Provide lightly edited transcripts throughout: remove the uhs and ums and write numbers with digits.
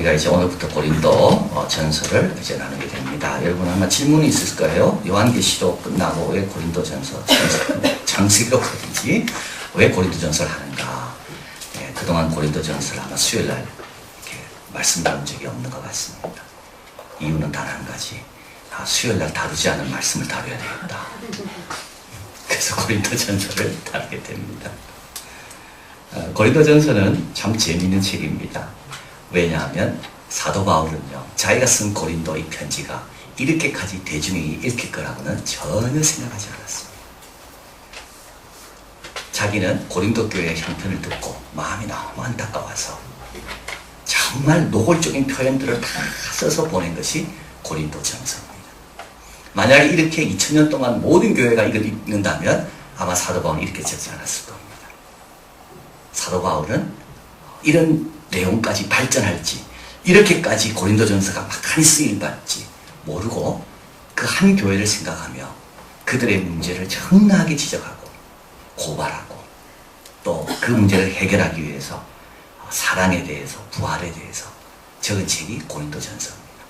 우리가 이제 오늘부터 고린도 전서를 이제 나누게 됩니다. 여러분 아마 질문이 있을 거예요. 요한계시록 끝나고 왜 고린도 전서, 창세기록이든지 왜 고린도 전서를 하는가? 예, 그동안 고린도 전서를 아마 수요일 날 이렇게 말씀드린 적이 없는 것 같습니다. 이유는 단 한 가지. 수요일 날 다루지 않은 말씀을 다뤄야 되겠다. 그래서 고린도 전서를 다루게 됩니다. 고린도 전서는 참 재미있는 책입니다. 왜냐하면 사도 바울은요, 자기가 쓴 고린도의 편지가 이렇게까지 대중에게 읽힐 거라고는 전혀 생각하지 않았습니다. 자기는 고린도 교회의 형편을 듣고 마음이 너무 안타까워서 정말 노골적인 표현들을 다 써서 보낸 것이 고린도 전서입니다. 만약에 이렇게 2000년 동안 모든 교회가 이걸 읽는다면 아마 사도 바울은 이렇게 적지 않았을 겁니다. 사도 바울은 이런 내용까지 발전할지, 이렇게까지 고린도 전서가 많이 쓰임받지 모르고 그 한 교회를 생각하며 그들의 문제를 적나하게 지적하고 고발하고 또 그 문제를 해결하기 위해서 사랑에 대해서, 부활에 대해서 적은 책이 고린도 전서입니다.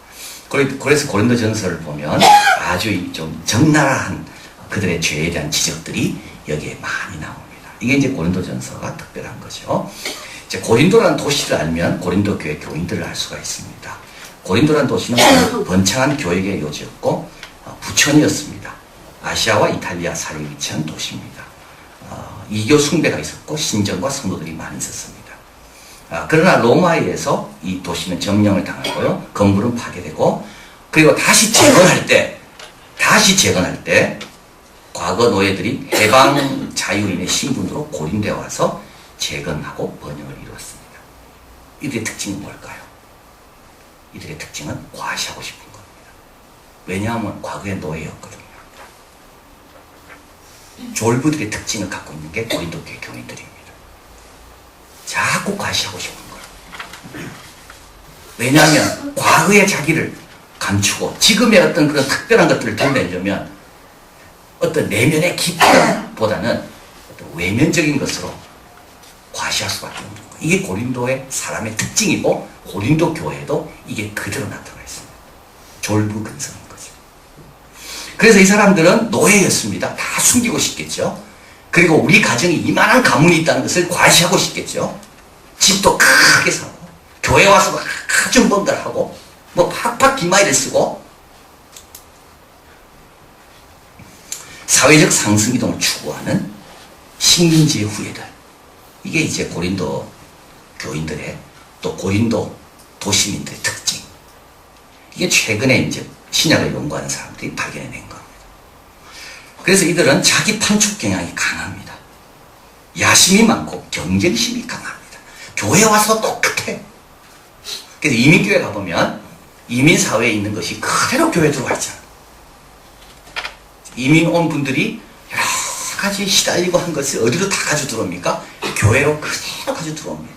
그래서 고린도 전서를 보면 아주 좀 적나라한 그들의 죄에 대한 지적들이 여기에 많이 나옵니다. 이게 이제 고린도 전서가 특별한 거죠. 이제 고린도라는 도시를 알면 고린도 교회 교인들을 알 수가 있습니다. 고린도라는 도시는 번창한 교역의 요지였고 부천이었습니다. 아시아와 이탈리아 사이에 위치한 도시입니다. 이교 숭배가 있었고 신전과 성도들이 많이 있었습니다. 그러나 로마에 의해서 이 도시는 점령을 당하고요, 건물은 파괴되고, 그리고 다시 재건할 때 과거 노예들이 해방 자유인의 신분으로 고린도에 와서 재건하고 번영을 이루었습니다. 이들의 특징은 뭘까요? 이들의 특징은 과시하고 싶은 겁니다. 왜냐하면 과거에 노예였거든요. 졸부들의 특징을 갖고 있는 게 고린도 교회 교인들입니다. 자꾸 과시하고 싶은 거예요. 왜냐하면 과거의 자기를 감추고 지금의 어떤 그런 특별한 것들을 드러내려면 어떤 내면의 깊이보다는 어떤 외면적인 것으로 과시할 수밖에 없는 거예요. 이게 고린도의 사람의 특징이고 고린도 교회도 이게 그대로 나타나 있습니다. 졸부근성인 거죠. 그래서 이 사람들은 노예였습니다. 다 숨기고 싶겠죠. 그리고 우리 가정에 이만한 가문이 있다는 것을 과시하고 싶겠죠. 집도 크게 사고 교회 와서 큰 번갈하고 뭐 팍팍 기마이를 쓰고 사회적 상승이동을 추구하는 식민지의 후예들. 이게 이제 고린도 교인들의 또 고린도 도시민들의 특징. 이게 최근에 이제 신약을 연구하는 사람들이 발견해낸 겁니다. 그래서 이들은 자기 판촉 경향이 강합니다. 야심이 많고 경쟁심이 강합니다. 교회 와서 똑같아. 그래서 이민교회 가보면 이민사회에 있는 것이 그대로 교회 들어와 있잖아. 이민 온 분들이 여러 가지 시달리고 한 것을 어디로 다 가지고 들어옵니까? 교회로 그대로 가지고 들어옵니다.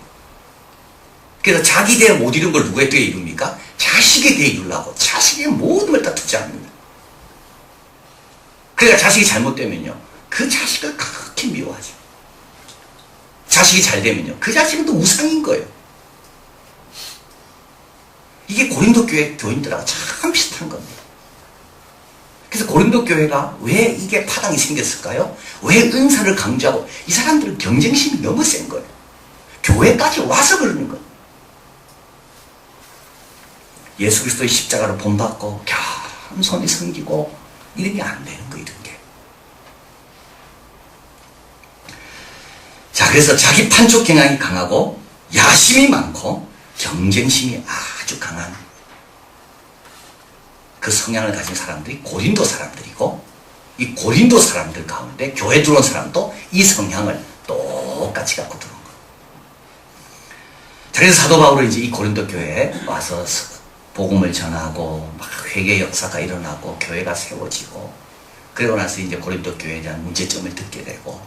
그래서 자기 대에 못 이룬 걸 누구에 대해 이룹니까? 자식에 대해 이루려고 자식의 모든 걸 다 투자합니다. 그러니까 자식이 잘못되면요, 그 자식을 그렇게 미워하죠. 자식이 잘 되면요, 그 자식은 또 우상인 거예요. 이게 고린도 교회 교인들하고 참 비슷한 겁니다. 그래서 고린도 교회가 왜 이게 파당이 생겼을까요? 왜 은사를 강조하고? 이 사람들은 경쟁심이 너무 센 거예요. 교회까지 와서 그러는 거예요. 예수 그리스도의 십자가로 본받고 겸손히 섬기고 이런 게 안 되는 거, 이런 게. 자, 그래서 자기 판촉 경향이 강하고 야심이 많고 경쟁심이 아주 강한 그 성향을 가진 사람들이 고린도 사람들이고, 이 고린도 사람들 가운데 교회 들어온 사람도 이 성향을 똑같이 갖고 들어온 거예요. 그래서 사도 바울은 이제 이 고린도 교회에 와서 복음을 전하고 막 회개 역사가 일어나고 교회가 세워지고, 그러고 나서 이제 고린도 교회에 대한 문제점을 듣게 되고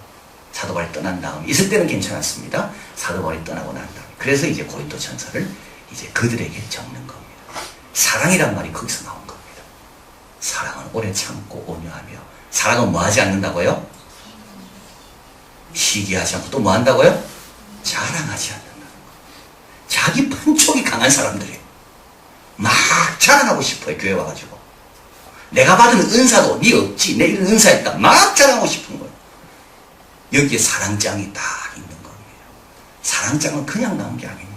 사도 바울이 떠난 다음, 있을 때는 괜찮았습니다. 사도 바울이 떠나고 난 다음에 그래서 이제 고린도 전서를 이제 그들에게 적는 겁니다. 사랑이란 말이 거기서 나온 겁니다. 사랑은 오래 참고 온유하며. 사랑은 뭐 하지 않는다고요? 시기하지 않고 또 뭐 한다고요? 자랑하지 않는다는 거예요. 자기 판촉이 강한 사람들이에요. 막 자랑하고 싶어요. 교회 와가지고. 내가 받은 은사도 네 없지. 내 이런 은사 있다. 막 자랑하고 싶은 거예요. 여기에 사랑장이 딱 있는 겁니다. 사랑장은 그냥 나온 게 아닙니다.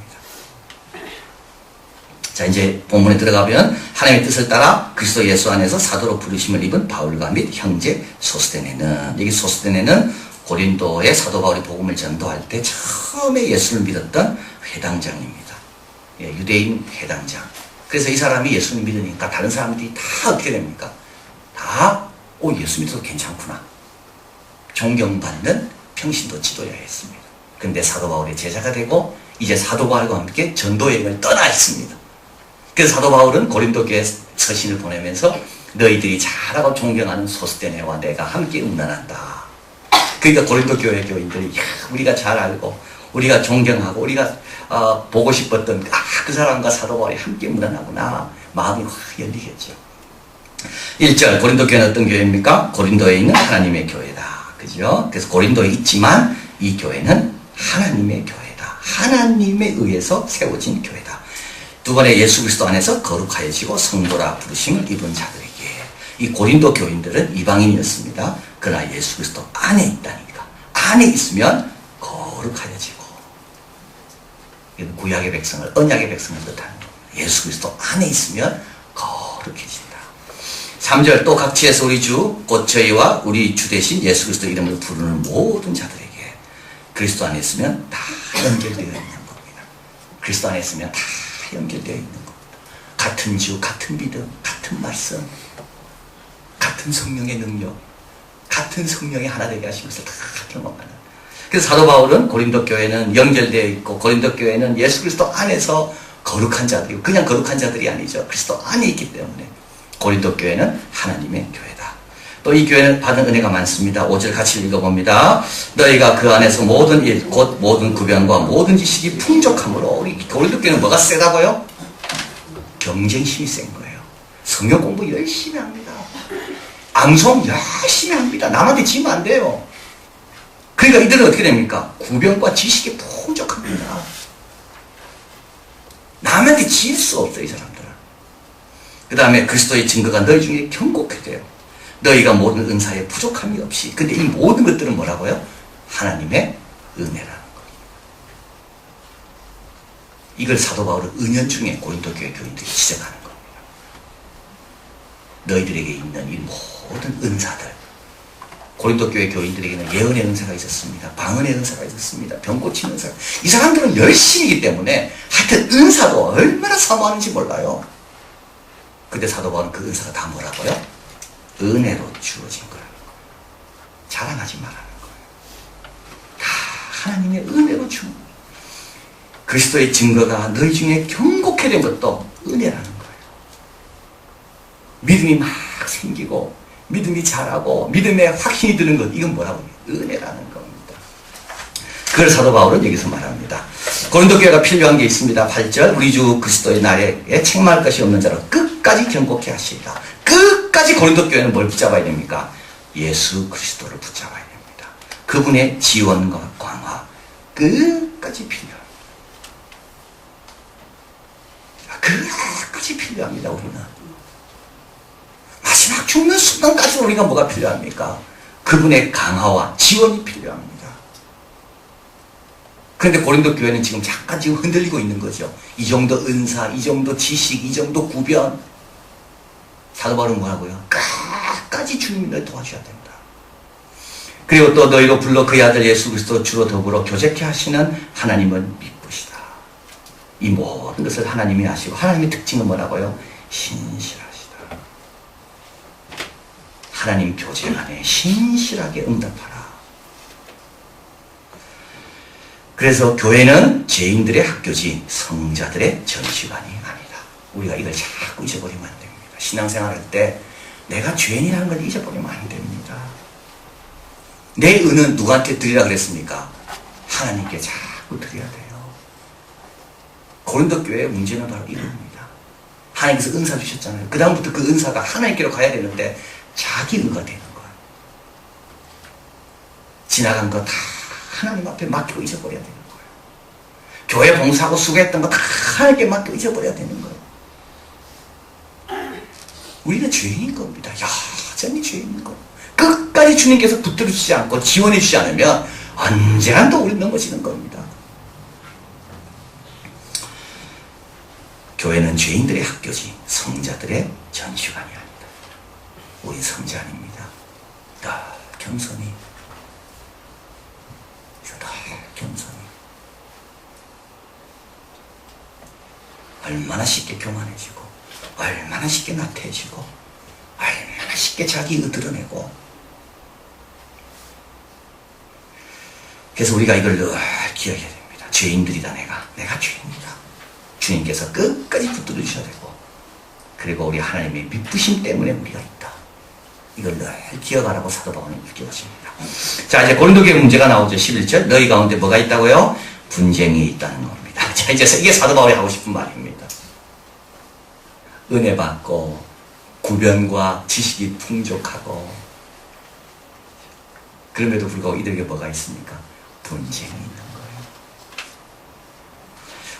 자, 이제 본문에 들어가면 하나님의 뜻을 따라 그리스도 예수 안에서 사도로 부르심을 입은 바울과 및 형제 소스데네는, 여기 소스데네는 고린도의 사도 바울이 복음을 전도할 때 처음에 예수를 믿었던 회당장입니다. 예, 유대인 회당장. 그래서 이 사람이 예수를 믿으니까 다른 사람들이 다 어떻게 됩니까? 다 예수 믿어도 괜찮구나. 존경받는 평신도 지도자 했습니다. 그런데 사도 바울의 제자가 되고 이제 사도 바울과 함께 전도 여행을 떠나 있습니다. 그래서 사도 바울은 고린도 교회 서신을 보내면서 너희들이 잘하고 존경하는 소스데네와 내가 함께 음란한다. 그러니까 고린도 교회 교인들이 우리가 잘 알고 우리가 존경하고 우리가 보고 싶었던 그 사람과 사도 바울이 함께 음란하구나. 마음이 확 열리겠죠. 1절 고린도 교회는 어떤 교회입니까? 고린도에 있는 하나님의 교회다. 그죠? 그래서 고린도에 있지만 이 교회는 하나님의 교회다. 하나님에 의해서 세워진 교회다. 두 번에 예수 그리스도 안에서 거룩하여지고 성도라 부르심을 입은 자들에게. 이 고린도 교인들은 이방인이었습니다. 그러나 예수 그리스도 안에 있다니까. 안에 있으면 거룩하여지고. 이건 구약의 백성을, 언약의 백성을 뜻하는 겁니다. 예수 그리스도 안에 있으면 거룩해진다. 3절 또 각지에서 우리 주 곧 저희와 우리 주 대신 예수 그리스도 이름을 부르는 모든 자들에게. 그리스도 안에 있으면 다 연결되어 있는 겁니다. 그리스도 안에 있으면 다 연결되어 있는 겁니다. 같은 주, 같은 믿음, 같은 말씀, 같은 성령의 능력, 같은 성령의 하나 되게 하시면서 다 경험하는. 그래서 사도 바울은 고린도 교회는 연결되어 있고 고린도 교회는 예수 그리스도 안에서 거룩한 자들이고 그냥 거룩한 자들이 아니죠. 그리스도 안에 있기 때문에 고린도 교회는 하나님의 교회다. 또 이 교회는 받은 은혜가 많습니다. 5절 같이 읽어봅니다. 너희가 그 안에서 모든 일, 곧 모든 구변과 모든 지식이 풍족함으로. 우리 고린도 교회는 뭐가 세다고요? 경쟁심이 센 거예요. 성경 공부 열심히 합니다. 암송 열심히 합니다. 남한테 지면 안 돼요. 그러니까 이들은 어떻게 됩니까? 구변과 지식이 풍족합니다. 남한테 질 수 없어요, 이 사람들은. 그 다음에 그리스도의 증거가 너희 중에 경고케 돼요. 너희가 모든 은사에 부족함이 없이. 근데 이 모든 것들은 뭐라고요? 하나님의 은혜라는 거예요. 이걸 사도 바울은 은연중에 고린도 교회 교인들이 지적하는 겁니다. 너희들에게 있는 이 모든 은사들. 고린도 교회 교인들에게는 예언의 은사가 있었습니다. 방언의 은사가 있었습니다. 병 고치는 은사가. 이 사람들은 열심이기 때문에 하여튼 은사도 얼마나 사모하는지 몰라요. 근데 사도 바울은 그 은사가 다 뭐라고요? 은혜로 주어진 거라는 거예요. 자랑하지 말라는 거예요. 다 하나님의 은혜로 주는 거예요. 그리스도의 증거가 너희 중에 경고케 된 것도 은혜라는 거예요. 믿음이 막 생기고 믿음이 자라고 믿음에 확신이 드는 것, 이건 뭐라고? 은혜라는 겁니다. 그걸 사도 바울은 여기서 말합니다. 고린도 교회가 필요한 게 있습니다. 8절 우리 주 그리스도의 날에 책망할 것이 없는 자로 끝까지 경고케 하시리라. 끝까지 고린도 교회는 뭘 붙잡아야 됩니까? 예수 그리스도를 붙잡아야 됩니다. 그분의 지원과 광화 끝까지 필요합니다. 끝까지 필요합니다. 우리는 마지막 죽는 순간까지 우리가 뭐가 필요합니까? 그분의 강화와 지원이 필요합니다. 그런데 고린도 교회는 지금 잠깐 지금 흔들리고 있는 거죠. 이 정도 은사, 이 정도 지식, 이 정도 구변. 사도 바울은 뭐라고요? 끝까지 주님이 널 도와줘야 된다. 그리고 또 너희로 불러 그의 아들 예수 그리스도 주로 더불어 교제케 하시는 하나님은 미쁘시다. 이 모든 것을 하나님이 아시고 하나님의 특징은 뭐라고요? 신실하시다. 하나님 교제 안에 신실하게 응답하라. 그래서 교회는 죄인들의 학교지 성자들의 전시관이 아니다. 우리가 이걸 자꾸 잊어버리면 안 됩니다. 신앙생활 할 때 내가 죄인이라는 걸 잊어버리면 안 됩니다. 내 은은 누구한테 드리라 그랬습니까? 하나님께 자꾸 드려야 돼요. 고린도 교회의 문제는 바로 이겁니다. 하나님께서 은사 주셨잖아요. 그 다음부터 그 은사가 하나님께로 가야 되는데 자기 은가 되는 거예요. 지나간 거 다 하나님 앞에 맡기고 잊어버려야 되는 거예요. 교회 봉사하고 수고했던 거 다 하나님께 맡기고 잊어버려야 되는 거예요. 우리는 죄인인 겁니다. 여전히 죄인인 겁니다. 끝까지 주님께서 붙들어 주지 않고 지원해 주지 않으면 언제나 또 우리 넘어지는 겁니다. 교회는 죄인들의 학교지 성자들의 전시관이 아니다. 우리 성자 아닙니다. 겸손히 겸손히 얼마나 쉽게 교만해지고 얼마나 쉽게 나태해지고 얼마나 쉽게 자기 드러내고. 그래서 우리가 이걸 늘 기억해야 됩니다. 죄인들이다. 내가 죄인이다. 주님께서 끝까지 붙들어 주셔야 되고, 그리고 우리 하나님의 미쁘심 때문에 우리가 있다. 이걸 늘 기억하라고 사도 바울은 일깨워줍니다. 자, 이제 고린도교회 문제가 나오죠. 11절. 너희 가운데 뭐가 있다고요? 분쟁이 있다는 겁니다. 자, 이제 이게 사도 바울이 하고 싶은 말입니다. 은혜 받고 구변과 지식이 풍족하고, 그럼에도 불구하고 이들에게 뭐가 있습니까? 분쟁이 있는 거예요.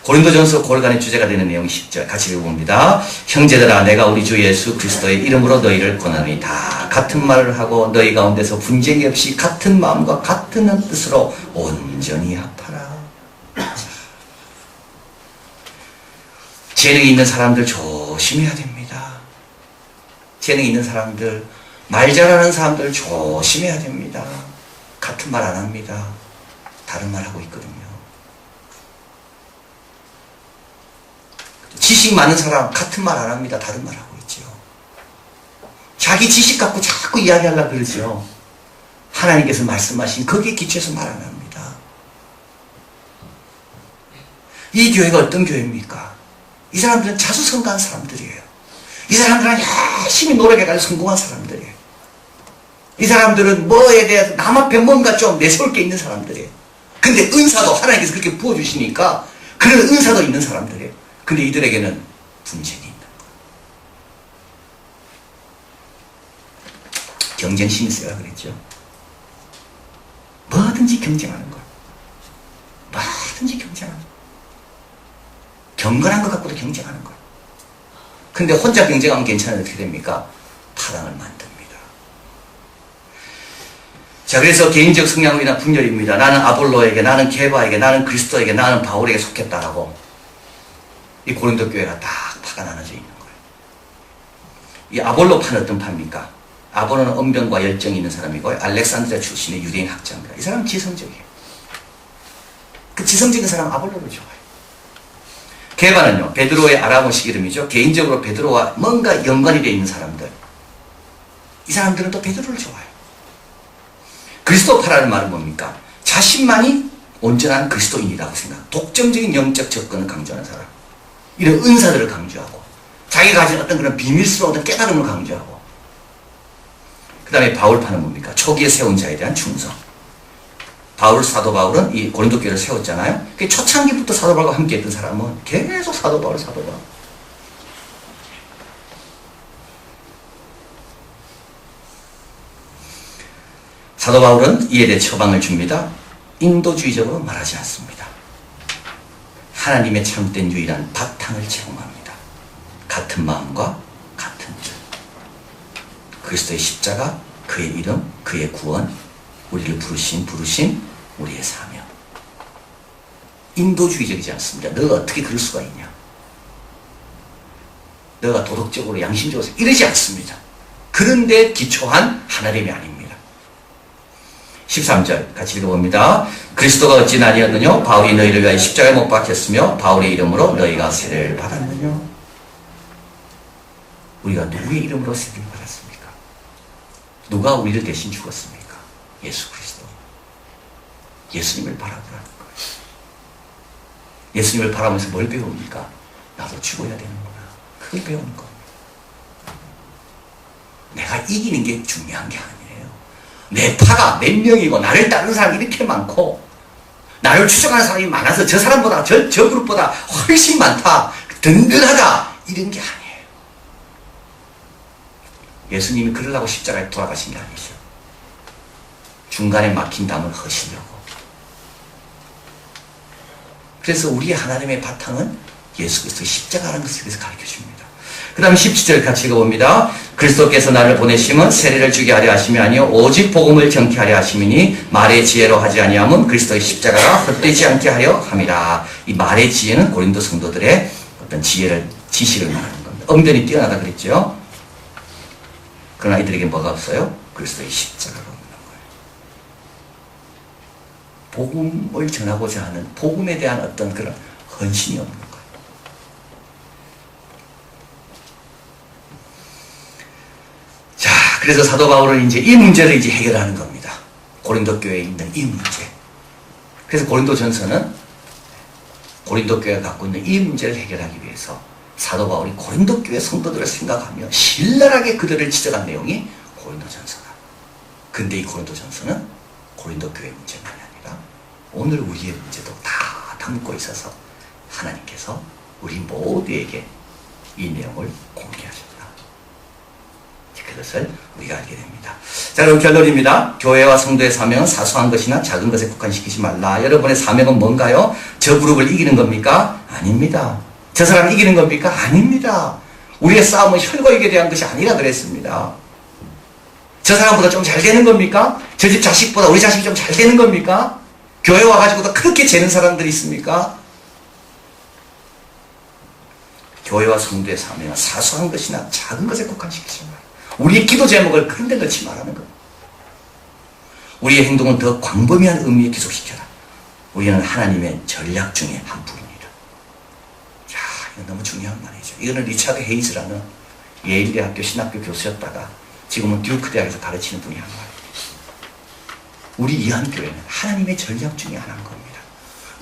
고린도전서 고르간의 주제가 되는 내용이 10절 같이 읽어봅니다. 형제들아, 내가 우리 주 예수 그리스도의 이름으로 너희를 권하노니 다 같은 말을 하고 너희 가운데서 분쟁이 없이 같은 마음과 같은 뜻으로 온전히 합하라. 재능이 있는 사람들 조심해야 됩니다. 재능이 있는 사람들, 말 잘하는 사람들 조심해야 됩니다. 같은 말 안 합니다. 다른 말 하고 있거든요. 지식 많은 사람 같은 말 안 합니다. 다른 말 하고 있죠. 자기 지식 갖고 자꾸 이야기하려고 그러죠. 하나님께서 말씀하신 거기에 기초해서 말 안 합니다. 이 교회가 어떤 교회입니까? 이 사람들은 자수성가한 사람들이에요. 이 사람들은 열심히 노력해가지고 성공한 사람들이에요. 이 사람들은 뭐에 대해서 남 앞에 뭔가 좀 내세울 게 있는 사람들이에요. 근데 은사도 하나님께서 그렇게 부어주시니까 그런 은사도 있는 사람들이에요. 근데 이들에게는 분쟁이 있는 거예요. 경쟁 심세가 그랬죠. 뭐든지 경쟁하는 거예요. 뭐든지 경쟁하는 거예요. 경건한 것 갖고도 경쟁하는 거예요. 근데 혼자 경쟁하면 괜찮은데 어떻게 됩니까? 파랑을 만듭니다. 자, 그래서 개인적 성향이나 분열입니다. 나는 아볼로에게, 나는 게바에게, 나는 그리스도에게, 나는 바울에게 속했다라고 이 고린도 교회가 딱 파가 나눠져 있는 거예요. 이 아볼로파는 어떤 파입니까? 아볼로는 언변과 열정이 있는 사람이고 알렉산드리아 출신의 유대인 학자입니다. 이 사람은 지성적이에요. 그 지성적인 사람은 아볼로를 좋아해요. 게바는요, 베드로의 아람어식 이름이죠. 개인적으로 베드로와 뭔가 연관이 되어 있는 사람들, 이 사람들은 또 베드로를 좋아해요. 그리스도파라는 말은 뭡니까? 자신만이 온전한 그리스도인이라고 생각, 독점적인 영적 접근을 강조하는 사람, 이런 은사들을 강조하고 자기가 가진 어떤 그런 비밀스러운 깨달음을 강조하고, 그 다음에 바울파는 뭡니까? 초기에 세운 자에 대한 충성. 사도 바울은 이 고린도 교회를 세웠잖아요. 초창기부터 사도 바울과 함께 했던 사람은 계속 사도 바울. 사도 바울은 이에 대해 처방을 줍니다. 인도주의적으로 말하지 않습니다. 하나님의 참된 유일한 바탕을 제공합니다. 같은 마음과 같은 뜻. 그리스도의 십자가, 그의 이름, 그의 구원, 우리를 부르신 우리의 사명. 인도주의적이지 않습니다. 너가 어떻게 그럴 수가 있냐? 너가 도덕적으로 양심적으로 이러지 않습니다. 그런데 기초한 하나님이 아닙니다. 13절 같이 읽어봅니다. 그리스도가 어찌 아니었느냐? 바울이 너희를 위하여 십자가에 못 박혔으며 바울의 이름으로 너희가 세례를 받았느냐? 우리가 누구의 이름으로 세례를 받았습니까? 누가 우리를 대신 죽었습니까? 예수 그리스도. 예수님을 바라보라는 거예요. 예수님을 바라보면서 뭘 배웁니까? 나도 죽어야 되는구나. 그걸 배우는 겁니다. 내가 이기는 게 중요한 게 아니에요. 내 파가 몇 명이고 나를 따르는 사람이 이렇게 많고 나를 추적하는 사람이 많아서 저 사람보다 저 그룹보다 훨씬 많다, 든든하다, 이런 게 아니에요. 예수님이 그러려고 십자가에 돌아가신 게 아니죠. 중간에 막힌 담을 허시려고. 그래서 우리의 하나님의 바탕은 예수 그리스도의 십자가라는 것을 가르쳐 줍니다. 그 다음 17절 같이 읽어봅니다. 그리스도께서 나를 보내심은 세례를 주게 하려 하심이 아니요 오직 복음을 전케 하려 하심이니 말의 지혜로 하지 아니함은 그리스도의 십자가가 헛되지 않게 하려 함이라. 이 말의 지혜는 고린도 성도들의 어떤 지식을 말하는 겁니다. 엄연히 뛰어나다 그랬죠. 그러나 이들에게 뭐가 없어요? 그리스도의 십자가가 없는 거예요. 복음을 전하고자 하는 복음에 대한 어떤 그런 헌신이 없는 거예요. 자, 그래서 사도 바울은 이제 이 문제를 이제 해결하는 겁니다. 고린도 교회에 있는 이 문제. 그래서 고린도전서는 고린도 교회가 갖고 있는 이 문제를 해결하기 위해서 사도 바울이 고린도 교회 성도들을 생각하며 신랄하게 그들을 지적한 내용이 고린도전서다. 근데 이 고린도전서는 고린도 교회 문제만이 아니라 오늘 우리의 문제도 다 담고 있어서 하나님께서 우리 모두에게 이 내용을 공개하셨다. 그것을 우리가 알게 됩니다. 자, 그럼 결론입니다. 교회와 성도의 사명은 사소한 것이나 작은 것에 국한시키지 말라. 여러분의 사명은 뭔가요? 저 그룹을 이기는 겁니까? 아닙니다. 저 사람을 이기는 겁니까? 아닙니다. 우리의 싸움은 혈과육에 대한 것이 아니라 그랬습니다. 저 사람보다 좀 잘 되는 겁니까? 저 집 자식보다 우리 자식이 좀 잘 되는 겁니까? 교회 와가지고도 그렇게 재는 사람들이 있습니까? 교회와 성도의 사명은 사소한 것이나 작은 것에 국한시키지 말라. 우리의 기도 제목을 그런 데 넣지 말라는 것. 우리의 행동은 더 광범위한 의미에 기속시켜라. 우리는 하나님의 전략 중에 한 부분이다. 자, 이건 너무 중요한 말이죠. 이거는 리차드 헤이즈라는 예일대학교 신학교 교수였다가 지금은 듀크 대학에서 가르치는 분이 한 말이에요. 우리 이한교회는 하나님의 전략 중에 하나인 겁니다.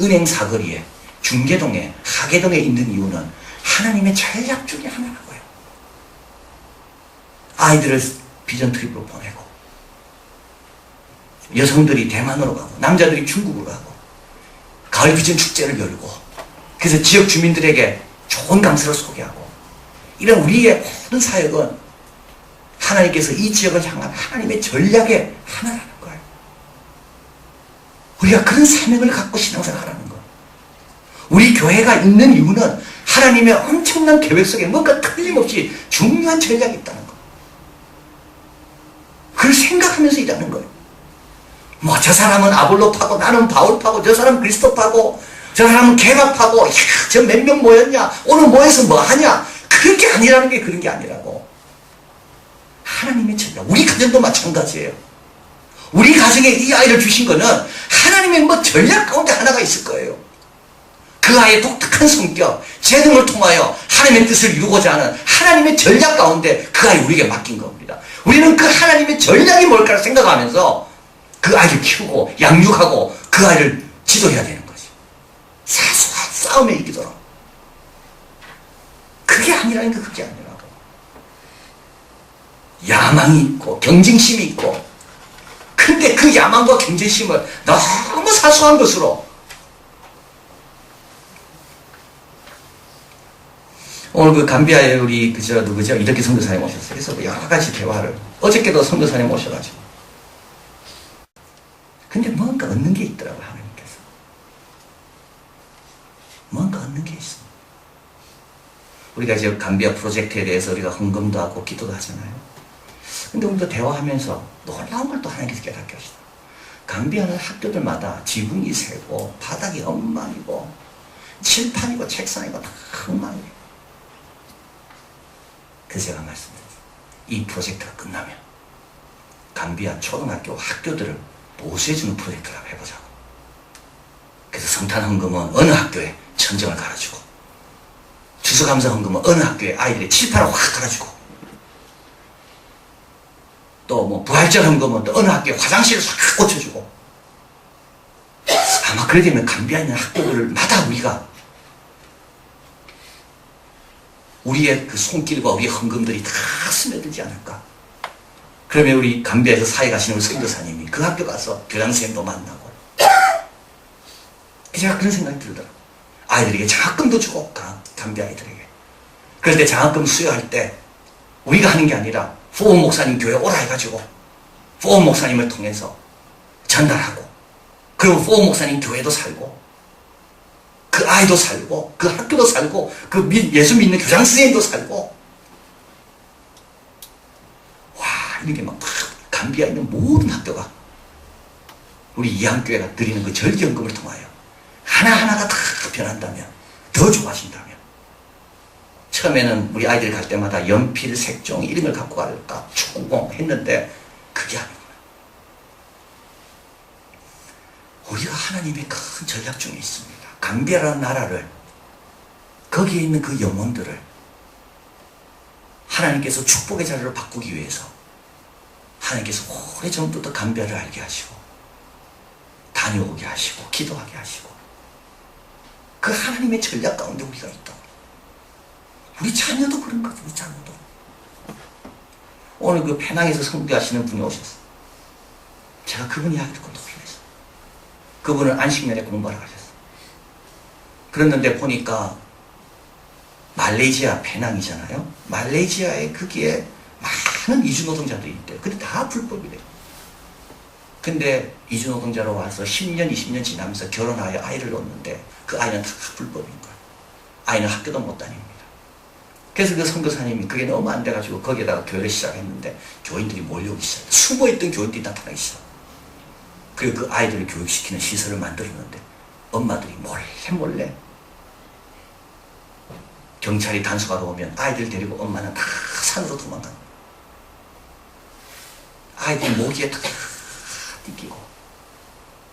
은행 사거리에, 중계동에, 하계동에 있는 이유는 하나님의 전략 중에 하나라고요. 아이들을 비전 트립으로 보내고 여성들이 대만으로 가고 남자들이 중국으로 가고 가을 비전 축제를 열고 그래서 지역 주민들에게 좋은 강사를 소개하고 이런 우리의 모든 사역은 하나님께서 이 지역을 향한 하나님의 전략의 하나라는 거예요. 우리가 그런 사명을 갖고 신앙생활하는 거예요. 우리 교회가 있는 이유는 하나님의 엄청난 계획 속에 뭔가 틀림없이 중요한 전략이 있다는 거예요. 그걸 생각하면서 일하는 거예요. 뭐 저 사람은 아볼로 파고 나는 바울 파고 저 사람은 그리스도 파고 저 사람은 개가 파고 저 몇 명 모였냐 오늘 모여서 뭐 하냐 그런 게 아니라는 게 그런 게 아니라고. 하나님의 전략. 우리 가정도 마찬가지예요. 우리 가정에 이 아이를 주신 거는 하나님의 뭐 전략 가운데 하나가 있을 거예요. 그 아이의 독특한 성격, 재능을 통하여 하나님의 뜻을 이루고자 하는 하나님의 전략 가운데 그 아이 우리에게 맡긴 겁니다. 우리는 그 하나님의 전략이 뭘까를 생각하면서 그 아이를 키우고 양육하고 그 아이를 지도해야 되는 거지. 사소한 싸움에 이기도록. 그게 아니라는 게 그게 아니라고. 야망이 있고 경쟁심이 있고 근데 그 야망과 경쟁심을 너무 사소한 것으로 오늘 그 감비아에 우리 누구죠? 이렇게 선교사님 오셨어요. 그래서 여러 가지 대화를 어저께도 선교사님 오셔가지고 근데 뭔가 얻는 게 있더라고요. 하나님께서 뭔가 얻는 게 있습니다. 우리가 이제 감비아 프로젝트에 대해서 우리가 헌금도 하고 기도도 하잖아요. 근데 우리도 대화하면서 놀라운 걸 또 하나님께서 깨닫게 하시다. 감비아는 학교들마다 지붕이 세고 바닥이 엉망이고 칠판이고 책상이고 다 엉망이에요. 그래서 제가 말씀드렸어요. 이 프로젝트가 끝나면 감비아 초등학교 학교들을 보수해주는 프로젝트를 해보자고. 그래서 성탄 헌금은 어느 학교에 천정을 갈아주고 추수감사 헌금은 어느 학교에 아이들의 칠판을 확 갈아주고 또 뭐 부활절 헌금은 또 어느 학교에 화장실을 확 고쳐주고 아마 그래 되면 감비아 있는 학교들마다 우리가 우리의 그 손길과 우리의 헌금들이 다 스며들지 않을까. 그러면 우리 감비아에서 사회 가시는 우리 선교사님이 그 학교 가서 교장선생님도 만나고 제가 그런 생각이 들더라고요. 아이들에게 장학금도 주고 감비아 아이들에게. 그럴 때 장학금 수여할 때 우리가 하는 게 아니라 포옹 목사님 교회 오라 해가지고 포옹 목사님을 통해서 전달하고 그리고 포옹 목사님 교회도 살고 그 아이도 살고 그 학교도 살고 그 예수 믿는 교장 선생님도 살고 이렇게 막 감비아 있는 모든 학교가 우리 이한교회가 드리는 그 절기연금을 통하여 하나하나가 다 변한다면, 더 좋아진다면, 처음에는 우리 아이들 갈 때마다 연필, 색종 이런 걸 갖고 갈까 축구공 했는데 그게 아니구나. 우리가 하나님의 큰 전략 중에 있습니다. 감비아라는 나라를, 거기에 있는 그 영혼들을 하나님께서 축복의 자리로 바꾸기 위해서 하나님께서 오래전부터 감비아를 알게 하시고 다녀오게 하시고 기도하게 하시고, 그 하나님의 전략 가운데 우리가 있다. 우리 자녀도 그런 거죠. 우리 자녀도. 오늘 그 페낭에서 선교하시는 분이 오셨어요. 제가 그분 이야기 듣고 놀랐어요. 그분은 안식년에 공부하러 가셨어요. 그랬는데 보니까 말레이시아 페낭이잖아요. 말레이시아에 거기에 많은 이주노동자들이 있대요. 근데 다 불법이래요. 근데 이주노동자로 와서 10년, 20년 지나면서 결혼하여 아이를 낳는데 그 아이는 다 불법인 거예요. 아이는 학교도 못 다닙니다. 그래서 그 선교사님이 그게 너무 안 돼가지고 거기에다가 교회를 시작했는데 교인들이 몰려오기 시작해요. 숨어있던 교인들이 나타나기 시작해요. 그리고 그 아이들을 교육시키는 시설을 만들었는데 엄마들이 몰래 경찰이 단속하러 오면 아이들 데리고 엄마는 다 산으로 도망가는 거예요. 아이들이 모기에 다 띠끼고,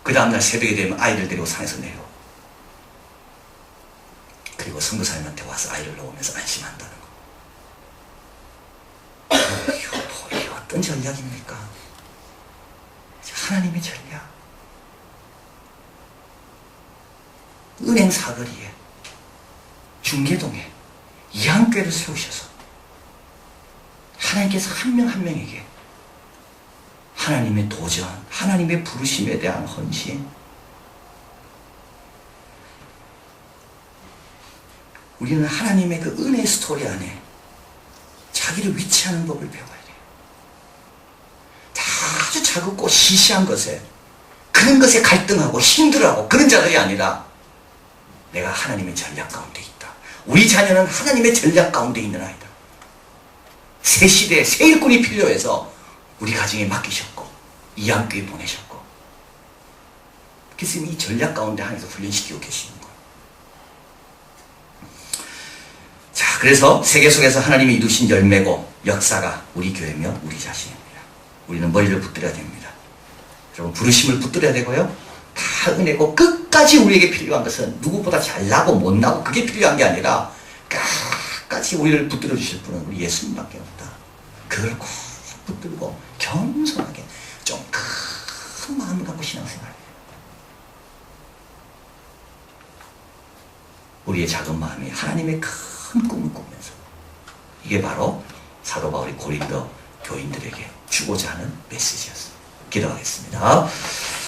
그 다음날 새벽에 되면 아이들 데리고 산에서 내려, 그리고 선교사님한테 와서 아이를 놓으면서 안심한다는 거. 이게 어떤 전략입니까? 하나님의 전략. 은행 사거리에, 중계동에 이한교회를 세우셔서 하나님께서 한 명 한 명에게 하나님의 도전, 하나님의 부르심에 대한 헌신, 우리는 하나님의 그 은혜 스토리 안에 자기를 위치하는 법을 배워야 돼요. 아주 작고 시시한 것에, 그런 것에 갈등하고 힘들어하고 그런 자들이 아니라 내가 하나님의 전략 가운데 있다. 우리 자녀는 하나님의 전략 가운데 있는 아이다. 새 시대에 새 일꾼이 필요해서 우리 가정에 맡기셨고 이한교회 보내셨고, 그래서 이 전략 가운데 하나님께서 훈련시키고 계시는 거예요. 자, 그래서 세계 속에서 하나님이 이루신 열매고 역사가 우리 교회며 우리 자신입니다. 우리는 머리를 붙들어야 됩니다. 여러분, 부르심을 붙들어야 되고요. 다 은혜고, 끝까지 우리에게 필요한 것은 누구보다 잘나고 못나고 그게 필요한 게 아니라 끝까지 우리를 붙들어 주실 분은 우리 예수님밖에 없다. 그걸 꼭 붙들고 겸손하게 좀 큰 마음을 갖고 신앙생활해요. 우리의 작은 마음이 하나님의 큰 꿈을 꾸면서, 이게 바로 사도 바울이 고린도 교인들에게 주고자 하는 메시지였습니다. 기도하겠습니다.